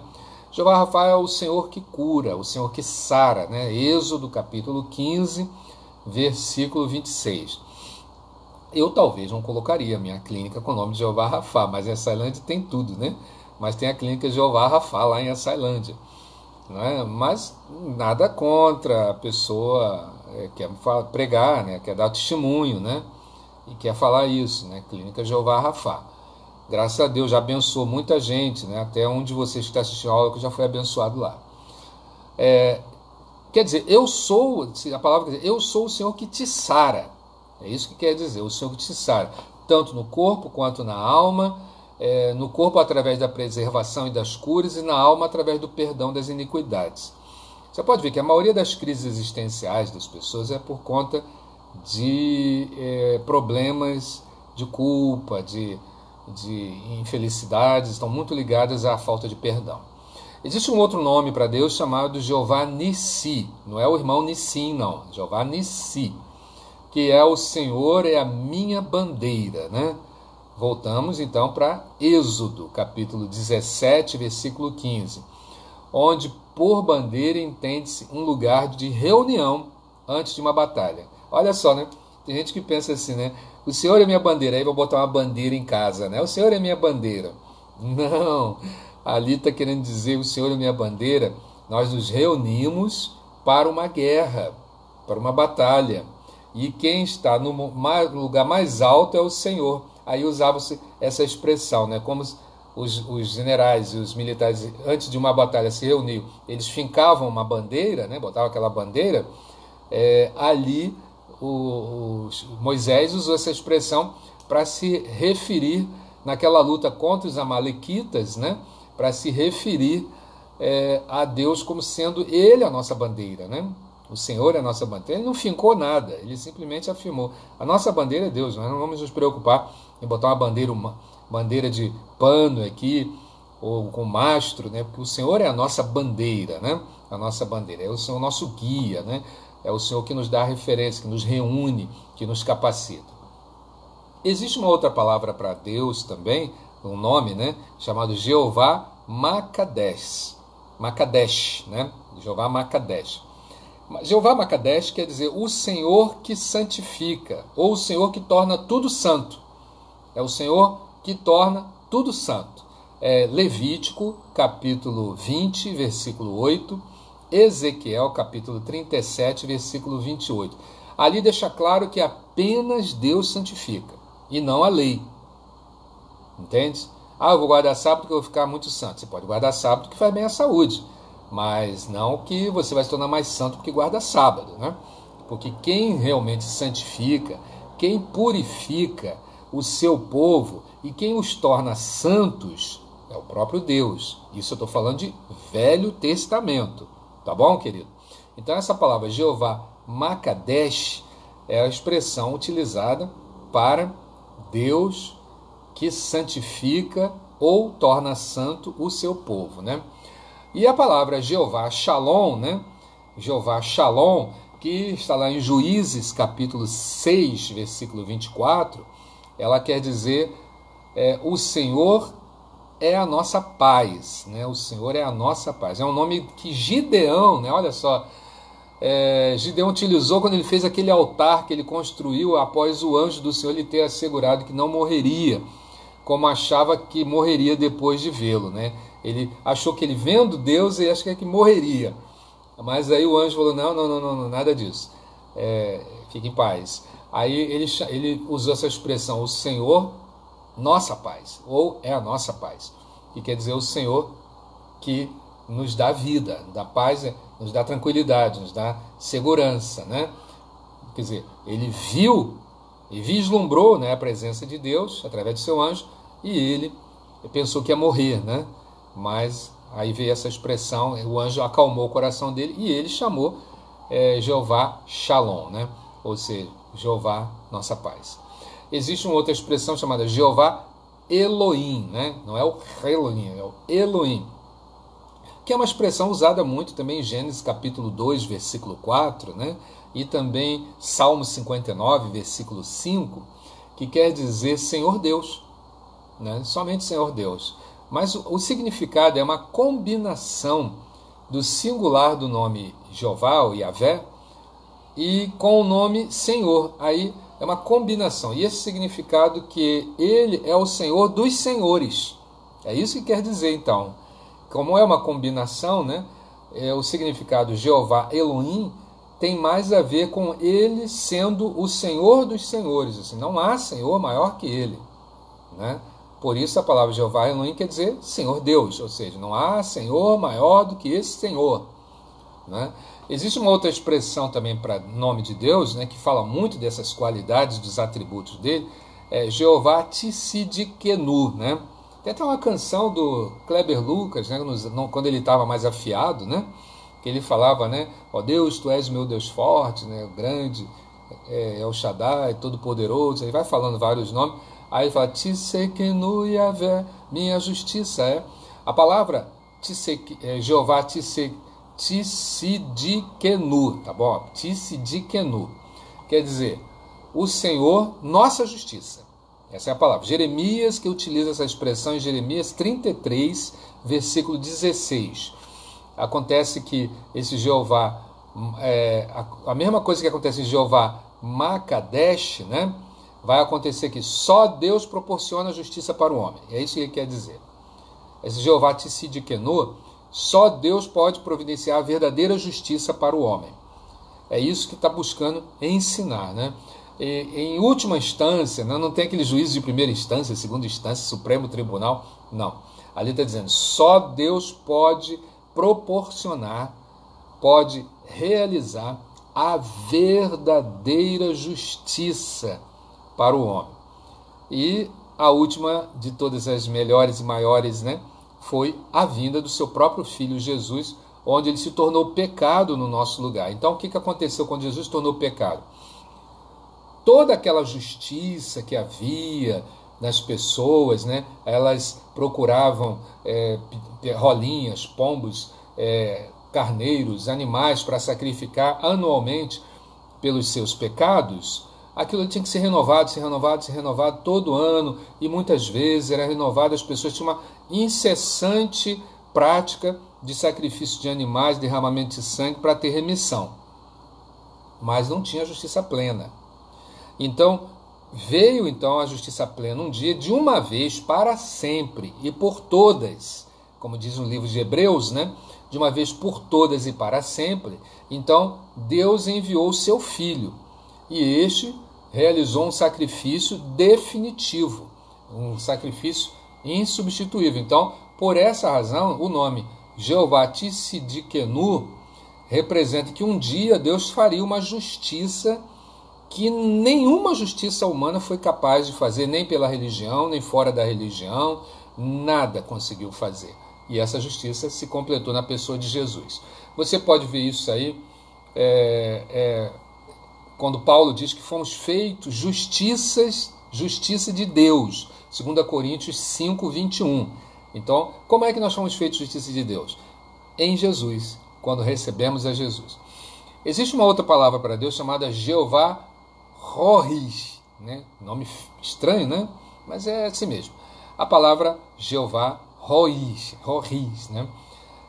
Jeová Rafá é o Senhor que cura, o Senhor que sara, né? Êxodo capítulo 15, versículo 26. Eu talvez não colocaria a minha clínica com o nome de Jeová Rafá, mas em Açailândia tem tudo, né? Mas tem a clínica Jeová Rafá lá em Açailândia. Né? Mas nada contra a pessoa quer pregar, né? Quer dar testemunho, né? E quer falar isso, né? Clínica Jeová Rafá. Graças a Deus já abençoou muita gente, né? Até um de vocês que está assistindo a aula que já foi abençoado lá. Quer dizer, a palavra quer dizer, eu sou o Senhor que te sara. É isso que quer dizer, o Senhor que te sara, tanto no corpo quanto na alma, no corpo através da preservação e das curas, e na alma através do perdão das iniquidades. Você pode ver que a maioria das crises existenciais das pessoas é por conta de problemas de culpa, de infelicidades, estão muito ligadas à falta de perdão. Existe um outro nome para Deus chamado Jeová Nissi, não é o irmão Nissim, não, Jeová Nissi, que é o Senhor é a minha bandeira, né? Voltamos então para Êxodo, capítulo 17, versículo 15, onde por bandeira entende-se um lugar de reunião antes de uma batalha. Olha só, né? Tem gente que pensa assim, né? O Senhor é minha bandeira, aí vou botar uma bandeira em casa, né? O Senhor é minha bandeira. Não, ali está querendo dizer o Senhor é minha bandeira, nós nos reunimos para uma guerra, para uma batalha. E quem está no lugar mais alto é o Senhor. Aí usava-se essa expressão, né? Como os generais e os militares, antes de uma batalha se reuniam, eles fincavam uma bandeira, né? Botavam aquela bandeira. Ali Moisés usou essa expressão para se referir naquela luta contra os amalequitas, né? Para se referir a Deus como sendo Ele a nossa bandeira, né? O Senhor é a nossa bandeira. Ele não fincou nada, ele simplesmente afirmou. A nossa bandeira é Deus, nós não vamos nos preocupar em botar uma bandeira de pano aqui, ou com mastro, né? Porque o Senhor é a nossa bandeira, né? A nossa bandeira, é o Senhor nosso guia, né? É o Senhor que nos dá referência, que nos reúne, que nos capacita. Existe uma outra palavra para Deus também, um nome, né? Chamado Jeová Makadesh. Makadesh, né? Jeová Makadesh. Jeová Makadesh quer dizer o Senhor que santifica, ou o Senhor que torna tudo santo. É o Senhor que torna tudo santo. Levítico, capítulo 20, versículo 8, Ezequiel, capítulo 37, versículo 28. Ali deixa claro que apenas Deus santifica, e não a lei. Entende? Eu vou guardar sábado porque eu vou ficar muito santo. Você pode guardar sábado que faz bem à saúde, mas não que você vai se tornar mais santo porque guarda sábado, né? Porque quem realmente santifica, quem purifica o seu povo e quem os torna santos é o próprio Deus. Isso eu estou falando de Velho Testamento, tá bom, querido? Então essa palavra Jeová Makadesh é a expressão utilizada para Deus que santifica ou torna santo o seu povo, né? E a palavra Jeová Shalom, né? Jeová Shalom, que está lá em Juízes, capítulo 6, versículo 24, ela quer dizer o Senhor é a nossa paz, né? O Senhor é a nossa paz. É um nome que Gideão, né? Olha só, Gideão utilizou quando ele fez aquele altar que ele construiu após o anjo do Senhor lhe ter assegurado que não morreria, como achava que morreria depois de vê-lo, né? Ele achou que ele vendo Deus, ele achou que morreria. Mas aí o anjo falou, não, nada disso. Fique em paz. Aí ele usou essa expressão, o Senhor, nossa paz, ou é a nossa paz, que quer dizer o Senhor que nos dá vida, dá paz, nos dá tranquilidade, nos dá segurança, né? Quer dizer, ele viu e vislumbrou, né, a presença de Deus através de seu anjo, e ele pensou que ia morrer, né? Mas aí veio essa expressão, o anjo acalmou o coração dele e ele chamou Jeová Shalom, né? Ou seja, Jeová, nossa paz. Existe uma outra expressão chamada Jeová Elohim, né? Não é o Elohim, é o Elohim, que é uma expressão usada muito também em Gênesis capítulo 2, versículo 4, né? E também Salmo 59, versículo 5, que quer dizer Senhor Deus, né? Somente Senhor Deus. Mas o significado é uma combinação do singular do nome Jeová ou Yahvé e com o nome Senhor. Aí é uma combinação. E esse significado que ele é o Senhor dos senhores. É isso que quer dizer, então. Como é uma combinação, né? O significado Jeová Elohim tem mais a ver com ele sendo o Senhor dos senhores. Assim, não há Senhor maior que ele, né? Por isso a palavra Jeová Elohim quer dizer Senhor Deus, ou seja, não há Senhor maior do que esse Senhor, né? Existe uma outra expressão também para nome de Deus, né, que fala muito dessas qualidades, dos atributos dele, Jeová Tsidkenu, né? Tem até uma canção do Kleber Lucas, né, quando ele estava mais afiado, né, que ele falava, né, ó Deus, tu és meu Deus forte, né, o grande, é o Shaddai, todo-poderoso, aí vai falando vários nomes, aí ele fala, Tsidkenu Yahvé, minha justiça é. A palavra Jeová Tsidkenu, tá bom? Tsidkenu, quer dizer, o Senhor, nossa justiça. Essa é a palavra. Jeremias, que utiliza essa expressão em Jeremias 33, versículo 16. Acontece que esse Jeová, a mesma coisa que acontece em Jeová Makadesh, né? Vai acontecer que só Deus proporciona justiça para o homem. É isso que ele quer dizer. Esse Jeová Tsidkenu, só Deus pode providenciar a verdadeira justiça para o homem. É isso que está buscando ensinar, né? Em última instância, não tem aquele juízo de primeira instância, segunda instância, Supremo Tribunal, não. Ali está dizendo, só Deus pode proporcionar, pode realizar a verdadeira justiça para o homem. E a última de todas as melhores e maiores, né, foi a vinda do seu próprio Filho Jesus, onde ele se tornou pecado no nosso lugar. Então, o que aconteceu quando Jesus se tornou pecado? Toda aquela justiça que havia nas pessoas, né, elas procuravam rolinhas, pombos, carneiros, animais para sacrificar anualmente pelos seus pecados. Aquilo tinha que ser renovado todo ano, e muitas vezes era renovado, as pessoas tinham uma incessante prática de sacrifício de animais, derramamento de sangue para ter remissão. Mas não tinha justiça plena. Então, veio a justiça plena um dia, de uma vez para sempre e por todas, como diz no livro de Hebreus, né? De uma vez por todas e para sempre. Então, Deus enviou o seu Filho, e este realizou um sacrifício definitivo, um sacrifício insubstituível. Então, por essa razão, o nome Jeová Tsidkenu representa que um dia Deus faria uma justiça que nenhuma justiça humana foi capaz de fazer, nem pela religião, nem fora da religião, nada conseguiu fazer. E essa justiça se completou na pessoa de Jesus. Você pode ver isso aí, quando Paulo diz que fomos feitos justiça de Deus, 2 Coríntios 5, 21. Então, como é que nós fomos feitos justiça de Deus? Em Jesus, quando recebemos a Jesus. Existe uma outra palavra para Deus chamada Jeová Roi, né? Nome estranho, né? Mas é assim mesmo. A palavra Jeová Roi, né?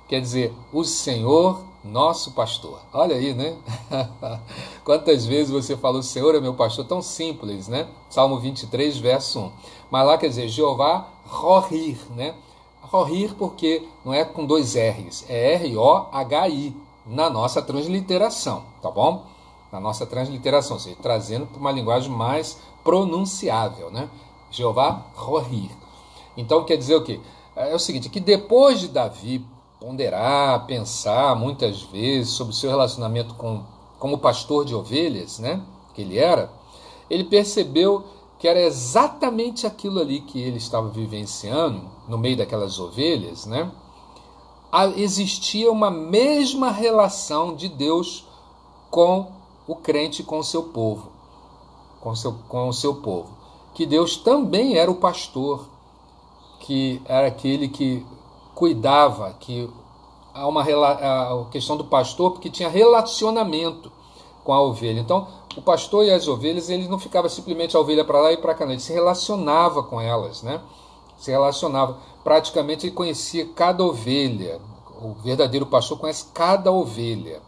Quer dizer, o Senhor nosso pastor. Olha aí, né? Quantas vezes você falou, o Senhor é meu pastor, tão simples, né? Salmo 23, verso 1. Mas lá quer dizer, Jeová Roi, né? Rohir porque não é com dois R's, é R-O-H-I, na nossa transliteração, tá bom? Na nossa transliteração, ou seja, trazendo para uma linguagem mais pronunciável, né? Jeová Rohir. Então quer dizer o quê? É o seguinte, que depois de Davi ponderar, pensar muitas vezes sobre o seu relacionamento como pastor de ovelhas, né? Que ele era, ele percebeu que era exatamente aquilo ali que ele estava vivenciando no meio daquelas ovelhas, né? Existia uma mesma relação de Deus com o crente, com o seu povo, com o seu povo, que Deus também era o pastor, que era aquele que cuidava, que há a questão do pastor, porque tinha relacionamento com a ovelha. Então, o pastor e as ovelhas, ele não ficava simplesmente a ovelha para lá e para cá, não. Ele se relacionava com elas, né? Se relacionava. Praticamente ele conhecia cada ovelha. O verdadeiro pastor conhece cada ovelha,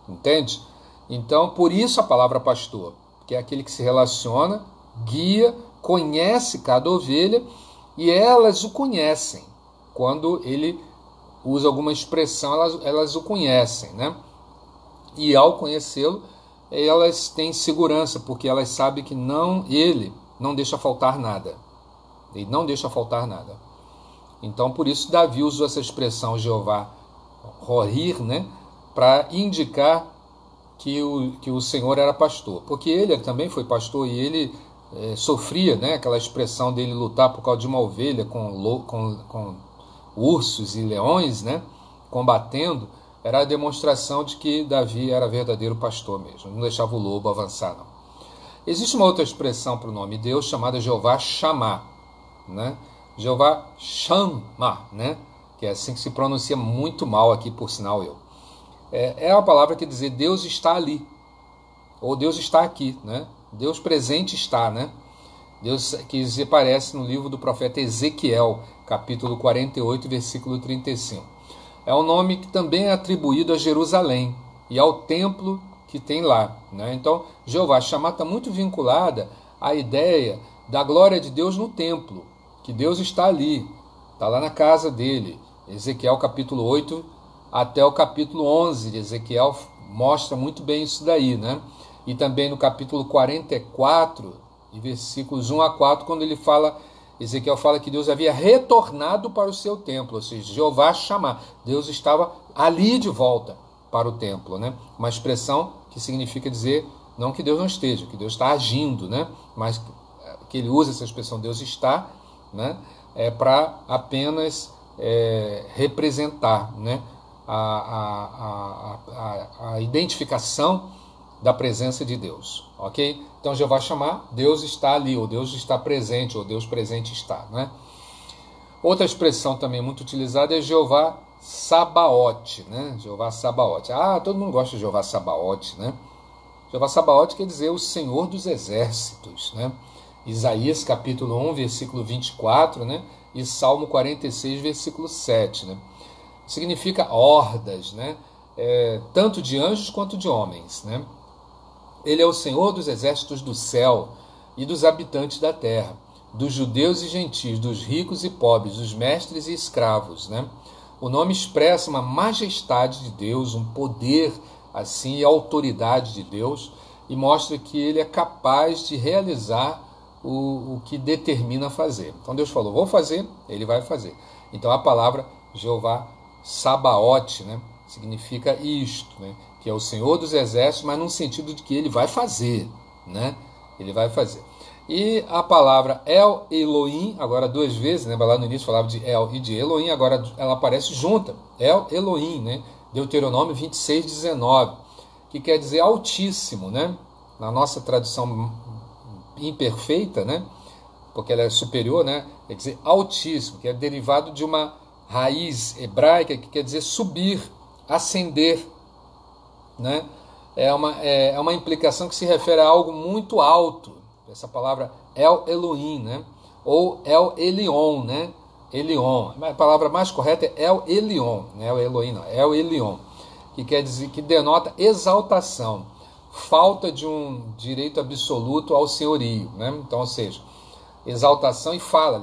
entende? Então, por isso a palavra pastor, que é aquele que se relaciona, guia, conhece cada ovelha e elas o conhecem. Quando ele usa alguma expressão, elas o conhecem, né? E ao conhecê-lo, elas têm segurança, porque elas sabem que ele não deixa faltar nada. Ele não deixa faltar nada. Então, por isso, Davi usou essa expressão Jeová Rohir, né? Para indicar que o Senhor era pastor. Porque ele também foi pastor e ele sofria, né? Aquela expressão dele lutar por causa de uma ovelha com ursos e leões, né? Combatendo. Era a demonstração de que Davi era verdadeiro pastor mesmo, não deixava o lobo avançar, não. Existe uma outra expressão para o nome de Deus chamada Jeová Shammah, né? Jeová Shammah, né? Que é assim que se pronuncia muito mal aqui, por sinal eu. É uma palavra que quer dizer Deus está ali, ou Deus está aqui, né? Deus presente está, né? Deus que aparece no livro do profeta Ezequiel, capítulo 48, versículo 35. É um nome que também é atribuído a Jerusalém e ao templo que tem lá, né? Então, Jeová Shammah está muito vinculada à ideia da glória de Deus no templo, que Deus está ali, está lá na casa dele. Ezequiel capítulo 8 até o capítulo 11 de Ezequiel mostra muito bem isso daí, né? E também no capítulo 44, de versículos 1 a 4, quando Ezequiel fala que Deus havia retornado para o seu templo, ou seja, Jeová Shammah, Deus estava ali de volta para o templo, né? Uma expressão que significa dizer, não que Deus não esteja, que Deus está agindo, né? Mas que ele usa essa expressão, Deus está, né? Para apenas representar, né? A identificação da presença de Deus, ok? Então Jeová Shammah, Deus está ali, ou Deus está presente, ou Deus presente está, né? Outra expressão também muito utilizada é Jeová Sabaote, né? Jeová Sabaote. Todo mundo gosta de Jeová Sabaote, né? Jeová Sabaote quer dizer o Senhor dos Exércitos, né? Isaías capítulo 1, versículo 24, né? E Salmo 46, versículo 7, né? Significa hordas, né? Tanto de anjos quanto de homens, né? Ele é o Senhor dos exércitos do céu e dos habitantes da terra, dos judeus e gentios, dos ricos e pobres, dos mestres e escravos, né? O nome expressa uma majestade de Deus, um poder assim e autoridade de Deus, e mostra que ele é capaz de realizar o que determina fazer. Então Deus falou, vou fazer, ele vai fazer. Então a palavra Jeová Sabaote, né, significa isto, né, que é o Senhor dos Exércitos, mas no sentido de que ele vai fazer, né? Ele vai fazer. E a palavra El Elohim, agora duas vezes, né? Lá no início falava de El e de Elohim, agora ela aparece junta. El Elohim, né? Deuteronômio 26, 19, que quer dizer altíssimo, né? Na nossa tradução imperfeita, né? Porque ela é superior, né? Quer dizer altíssimo, que é derivado de uma raiz hebraica que quer dizer subir, ascender, né? É uma implicação que se refere a algo muito alto. Essa palavra El Elohim, né? Ou El Elion, né? Elion. A palavra mais correta é El Elion, não é El Elohim, não. El Elion, que quer dizer, que denota exaltação, falta de um direito absoluto ao senhorio, né? Então, ou seja, exaltação e fala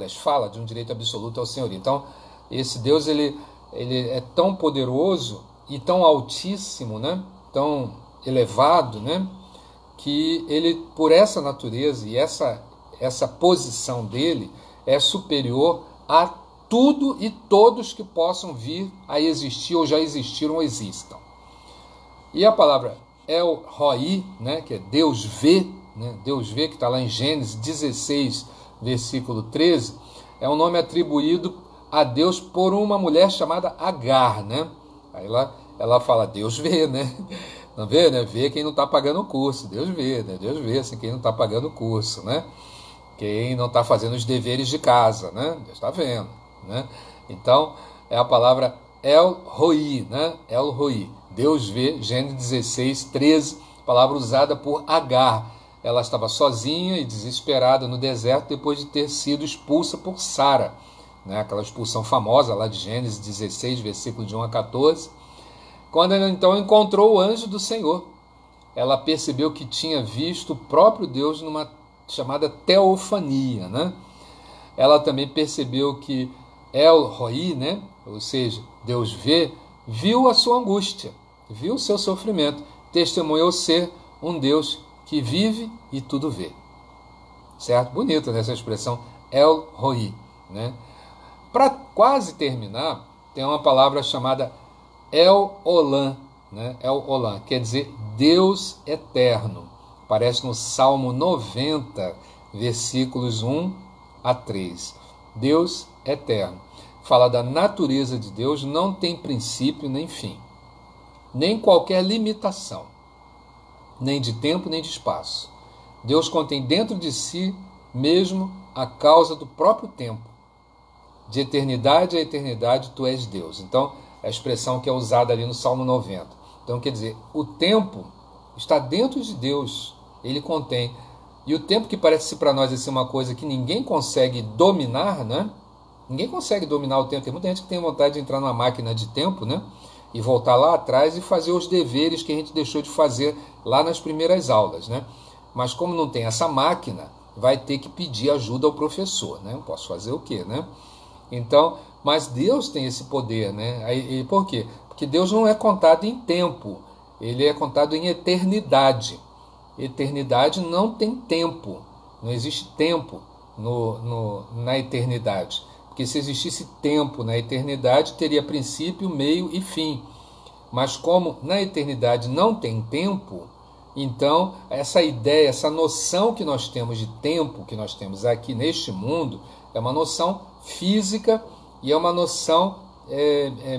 de um direito absoluto ao senhorio. Então, Esse Deus ele é tão poderoso e tão altíssimo, né? Tão elevado, né? Que ele, por essa natureza e essa posição dele, é superior a tudo e todos que possam vir a existir ou já existiram ou existam. E a palavra El Roi, né, que é Deus vê, né, Deus vê, que está lá em Gênesis 16, versículo 13, é um nome atribuído a Deus por uma mulher chamada Agar, né? Aí ela fala, Deus vê, né? Não vê, né? Vê quem não está pagando o curso, Deus vê, né? Deus vê assim, quem não está pagando o curso, né? Quem não está fazendo os deveres de casa, né? Deus está vendo, né? Então, é a palavra El Roi, né? El Roi. Deus vê, Gênesis 16, 13, palavra usada por Agar. Ela estava sozinha e desesperada no deserto depois de ter sido expulsa por Sara, né? Aquela expulsão famosa lá de Gênesis 16, versículo de 1 a 14. Quando ela então encontrou o anjo do Senhor, ela percebeu que tinha visto o próprio Deus numa chamada teofania, né? Ela também percebeu que El Roi, né? Ou seja, Deus vê, viu a sua angústia, viu o seu sofrimento, testemunhou ser um Deus que vive e tudo vê. Certo? Bonita essa expressão, El Roi, né? Para quase terminar, tem uma palavra chamada El Olam, né? El Olam, quer dizer Deus eterno. Aparece no Salmo 90, versículos 1 a 3. Deus eterno. Fala da natureza de Deus, não tem princípio nem fim, nem qualquer limitação, nem de tempo nem de espaço. Deus contém dentro de si mesmo a causa do próprio tempo. De eternidade a eternidade, tu és Deus. Então, é a expressão que é usada ali no Salmo 90. Então, quer dizer, o tempo está dentro de Deus, ele contém. E o tempo que parece para nós assim, uma coisa que ninguém consegue dominar, né? Ninguém consegue dominar o tempo. Tem muita gente que tem vontade de entrar numa máquina de tempo, né? E voltar lá atrás e fazer os deveres que a gente deixou de fazer lá nas primeiras aulas, né? Mas como não tem essa máquina, vai ter que pedir ajuda ao professor, né? Eu posso fazer o quê, né? Então, mas Deus tem esse poder, né? E por quê? Porque Deus não é contado em tempo, ele é contado em eternidade. Eternidade não tem tempo, não existe tempo na eternidade. Porque se existisse tempo na eternidade, teria princípio, meio e fim. Mas como na eternidade não tem tempo, então essa ideia, essa noção que nós temos de tempo, que nós temos aqui neste mundo, é uma noção física e é uma noção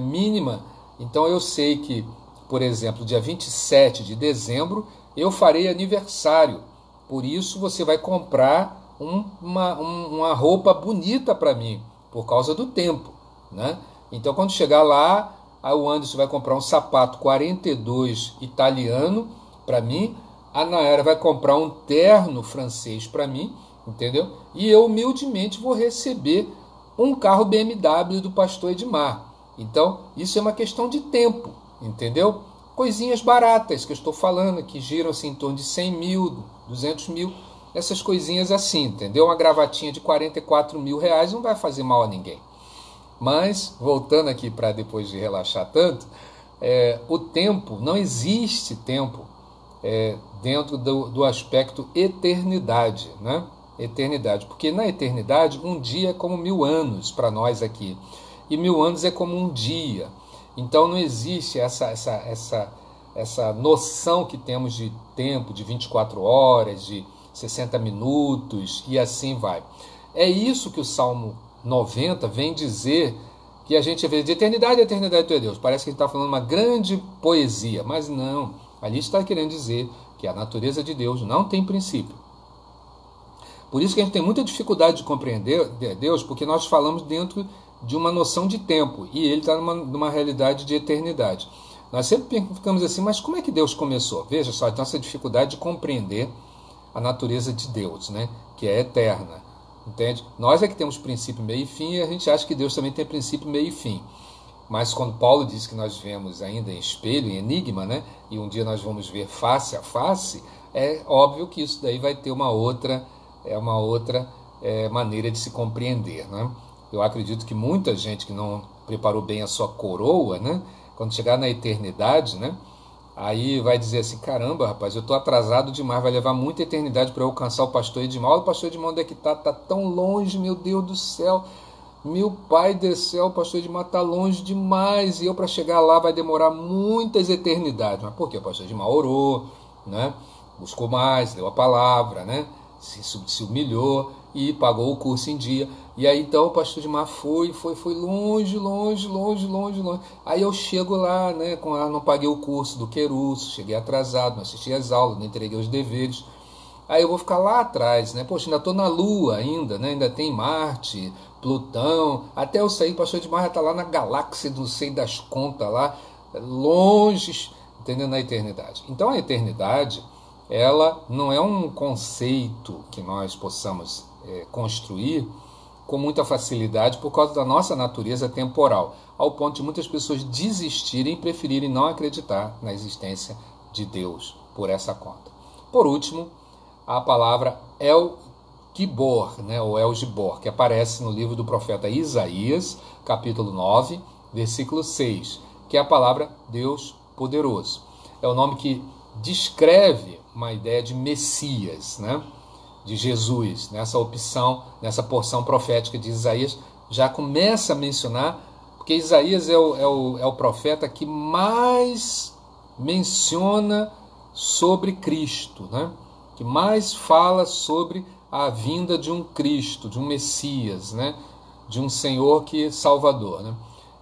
mínima. Então eu sei que, por exemplo, dia 27 de dezembro, eu farei aniversário. Por isso você vai comprar uma roupa bonita para mim, por causa do tempo, né? Então quando chegar lá, o Anderson vai comprar um sapato 42 italiano para mim, a Nayara vai comprar um terno francês para mim, entendeu? E eu humildemente vou receber um carro BMW do pastor Edmar. Então isso é uma questão de tempo, entendeu? Coisinhas baratas que eu estou falando, que giram assim em torno de 100 mil, 200 mil, essas coisinhas assim, entendeu? Uma gravatinha de 44 mil reais não vai fazer mal a ninguém. Mas, voltando aqui para depois de relaxar tanto, o tempo, não existe tempo dentro do aspecto eternidade, né? Eternidade, porque na eternidade um dia é como 1000 anos para nós aqui, e 1000 anos é como um dia. Então não existe essa noção que temos de tempo, de 24 horas, de 60 minutos e assim vai. É isso que o Salmo 90 vem dizer, que a gente vê de eternidade a eternidade tu é Deus. Parece que ele está falando uma grande poesia, mas não. Ali está querendo dizer que a natureza de Deus não tem princípio. Por isso que a gente tem muita dificuldade de compreender Deus, porque nós falamos dentro de uma noção de tempo, e ele está numa realidade de eternidade. Nós sempre ficamos assim, mas como é que Deus começou? Veja só, então essa dificuldade de compreender a natureza de Deus, né? Que é eterna, entende? Nós é que temos princípio, meio e fim, e a gente acha que Deus também tem princípio, meio e fim. Mas quando Paulo diz que nós vemos ainda em espelho, em enigma, né? E um dia nós vamos ver face a face, é óbvio que isso daí vai ter uma outra maneira de se compreender, né? eu acredito que muita gente que não preparou bem a sua coroa, né? Quando chegar na eternidade, né? Aí vai dizer assim, caramba, rapaz, eu estou atrasado demais, vai levar muita eternidade para eu alcançar o pastor Edmar. Olha o pastor Edmar, onde é que está? Está tão longe, meu Deus do céu. Meu pai do céu, o pastor Edmar está longe demais. E eu para chegar lá vai demorar muitas eternidades. Mas por quê? O pastor Edmar orou, né? Buscou mais, deu a palavra, né? Se humilhou e pagou o curso em dia. E aí então o pastor Edmar foi longe. Aí eu chego lá, né? Não paguei o curso do Querusso, cheguei atrasado, não assisti às aulas, não entreguei os deveres. Aí eu vou ficar lá atrás, né? Poxa, ainda estou na Lua ainda, né? Ainda tem Marte, Plutão. Até eu sair, o pastor Edmar já está lá na galáxia, não sei das contas lá, longe, entendendo, na eternidade. Então a eternidade, ela não é um conceito que nós possamos construir com muita facilidade por causa da nossa natureza temporal, ao ponto de muitas pessoas desistirem e preferirem não acreditar na existência de Deus por essa conta. Por último, a palavra El Gibor, né, ou El Gibor, que aparece no livro do profeta Isaías, capítulo 9, versículo 6, que é a palavra Deus poderoso. É o nome que descreve uma ideia de Messias, né, de Jesus. Nessa opção, nessa porção profética de Isaías, já começa a mencionar, porque Isaías é o profeta que mais menciona sobre Cristo, né? Que mais fala sobre a vinda de um Cristo, de um Messias, né? De um Senhor que é Salvador, né?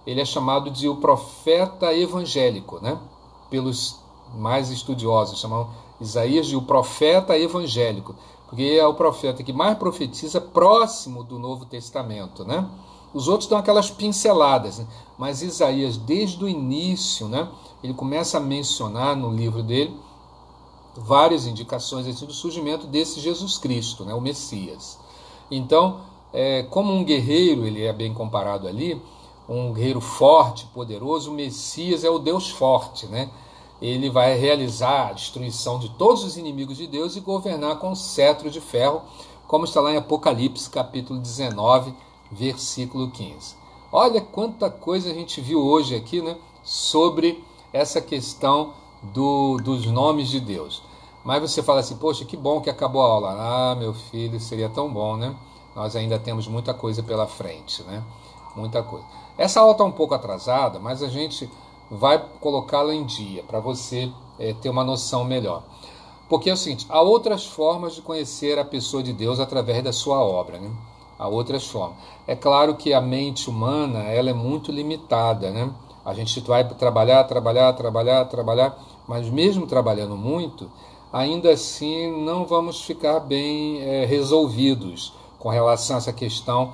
Ele é chamado de o profeta evangélico, né? Pelos mais estudiosos, chamam Isaías de o profeta evangélico, porque é o profeta que mais profetiza próximo do Novo Testamento, né? Os outros dão aquelas pinceladas, né? Mas Isaías, desde o início, né? Ele começa a mencionar no livro dele várias indicações assim, do surgimento desse Jesus Cristo, né, o Messias. Então, como um guerreiro, ele é bem comparado ali, um guerreiro forte, poderoso, o Messias é o Deus forte, né? Ele vai realizar a destruição de todos os inimigos de Deus e governar com cetro de ferro, como está lá em Apocalipse, capítulo 19, versículo 15. Olha quanta coisa a gente viu hoje aqui, né, sobre essa questão dos nomes de Deus. Mas você fala assim, poxa, que bom que acabou a aula. Ah, meu filho, seria tão bom, né? Nós ainda temos muita coisa pela frente, né? Muita coisa. Essa aula está um pouco atrasada, mas a gente vai colocá-la em dia, para você ter uma noção melhor. Porque é o seguinte, há outras formas de conhecer a pessoa de Deus através da sua obra, né? Há outras formas. É claro que a mente humana, ela é muito limitada, né? A gente vai trabalhar, mas mesmo trabalhando muito, ainda assim não vamos ficar bem resolvidos com relação a essa questão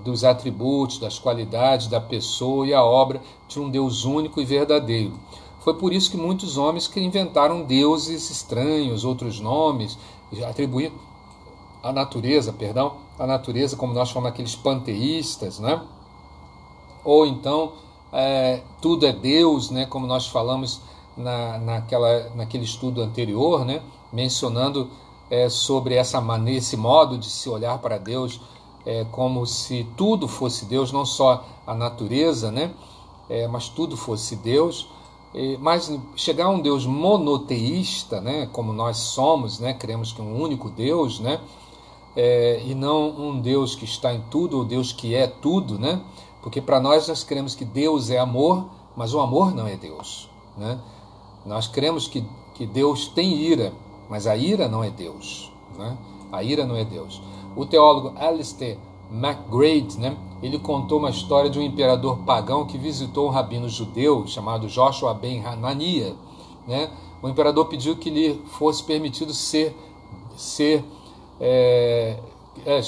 dos atributos, das qualidades da pessoa e a obra de um Deus único e verdadeiro. Foi por isso que muitos homens que inventaram deuses estranhos, outros nomes, atribuindo a natureza, como nós chamamos aqueles panteístas, né? Ou então tudo é Deus, né? Como nós falamos naquele estudo anterior, né? Mencionando sobre esse modo de se olhar para Deus como se tudo fosse Deus, não só a natureza, né? Mas tudo fosse Deus. Mas chegar a um Deus monoteísta, né? Como nós somos, né? Cremos que um único Deus, né? E não um Deus que está em tudo, ou Deus que é tudo, né? Porque para nós cremos que Deus é amor, mas o amor não é Deus, né? Nós cremos que Deus tem ira, mas a ira não é Deus, né? A ira não é Deus. O teólogo Alistair McGrady, né? Ele contou uma história de um imperador pagão que visitou um rabino judeu chamado Joshua ben Hanania, né? O imperador pediu que lhe fosse permitido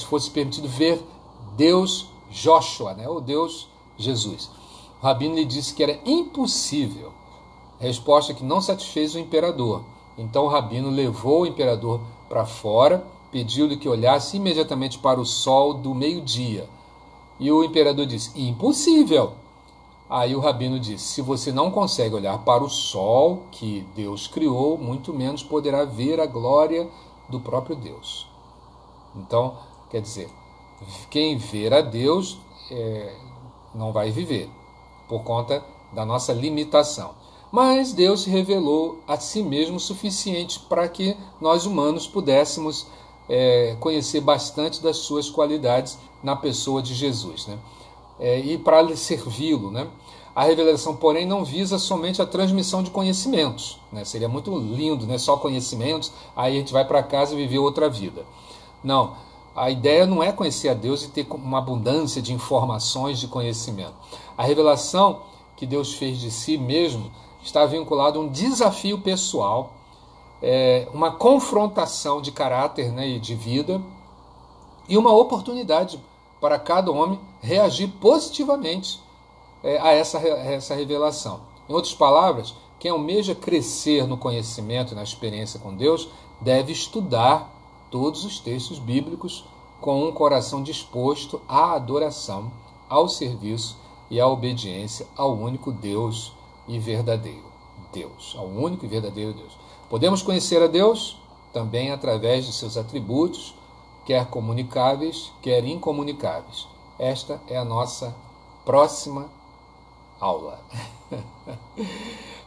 fosse permitido ver Deus Joshua, né? Ou Deus Jesus. O rabino lhe disse que era impossível. Resposta que não satisfez o imperador. Então o rabino levou o imperador para fora, pediu-lhe que olhasse imediatamente para o sol do meio-dia. E o imperador disse, impossível. Aí o rabino disse, se você não consegue olhar para o sol que Deus criou, muito menos poderá ver a glória do próprio Deus. Então, quer dizer, quem ver a Deus não vai viver, por conta da nossa limitação. Mas Deus se revelou a si mesmo suficiente para que nós humanos pudéssemos conhecer bastante das suas qualidades na pessoa de Jesus, né? E para servi-lo, né? A revelação, porém, não visa somente a transmissão de conhecimentos, né? Seria muito lindo, né? Só conhecimentos, aí a gente vai para casa e viver outra vida. Não, a ideia não é conhecer a Deus e ter uma abundância de informações de conhecimento. A revelação que Deus fez de si mesmo está vinculada a um desafio pessoal, uma confrontação de caráter, né, e de vida, e uma oportunidade para cada homem reagir positivamente a essa revelação. Em outras palavras, quem almeja crescer no conhecimento e na experiência com Deus deve estudar todos os textos bíblicos com um coração disposto à adoração, ao serviço e à obediência ao único Deus e verdadeiro Deus, ao único e verdadeiro Deus. Podemos conhecer a Deus também através de seus atributos, quer comunicáveis, quer incomunicáveis. Esta é a nossa próxima aula.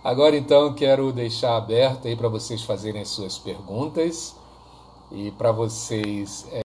Agora então quero deixar aberto aí para vocês fazerem as suas perguntas e para vocês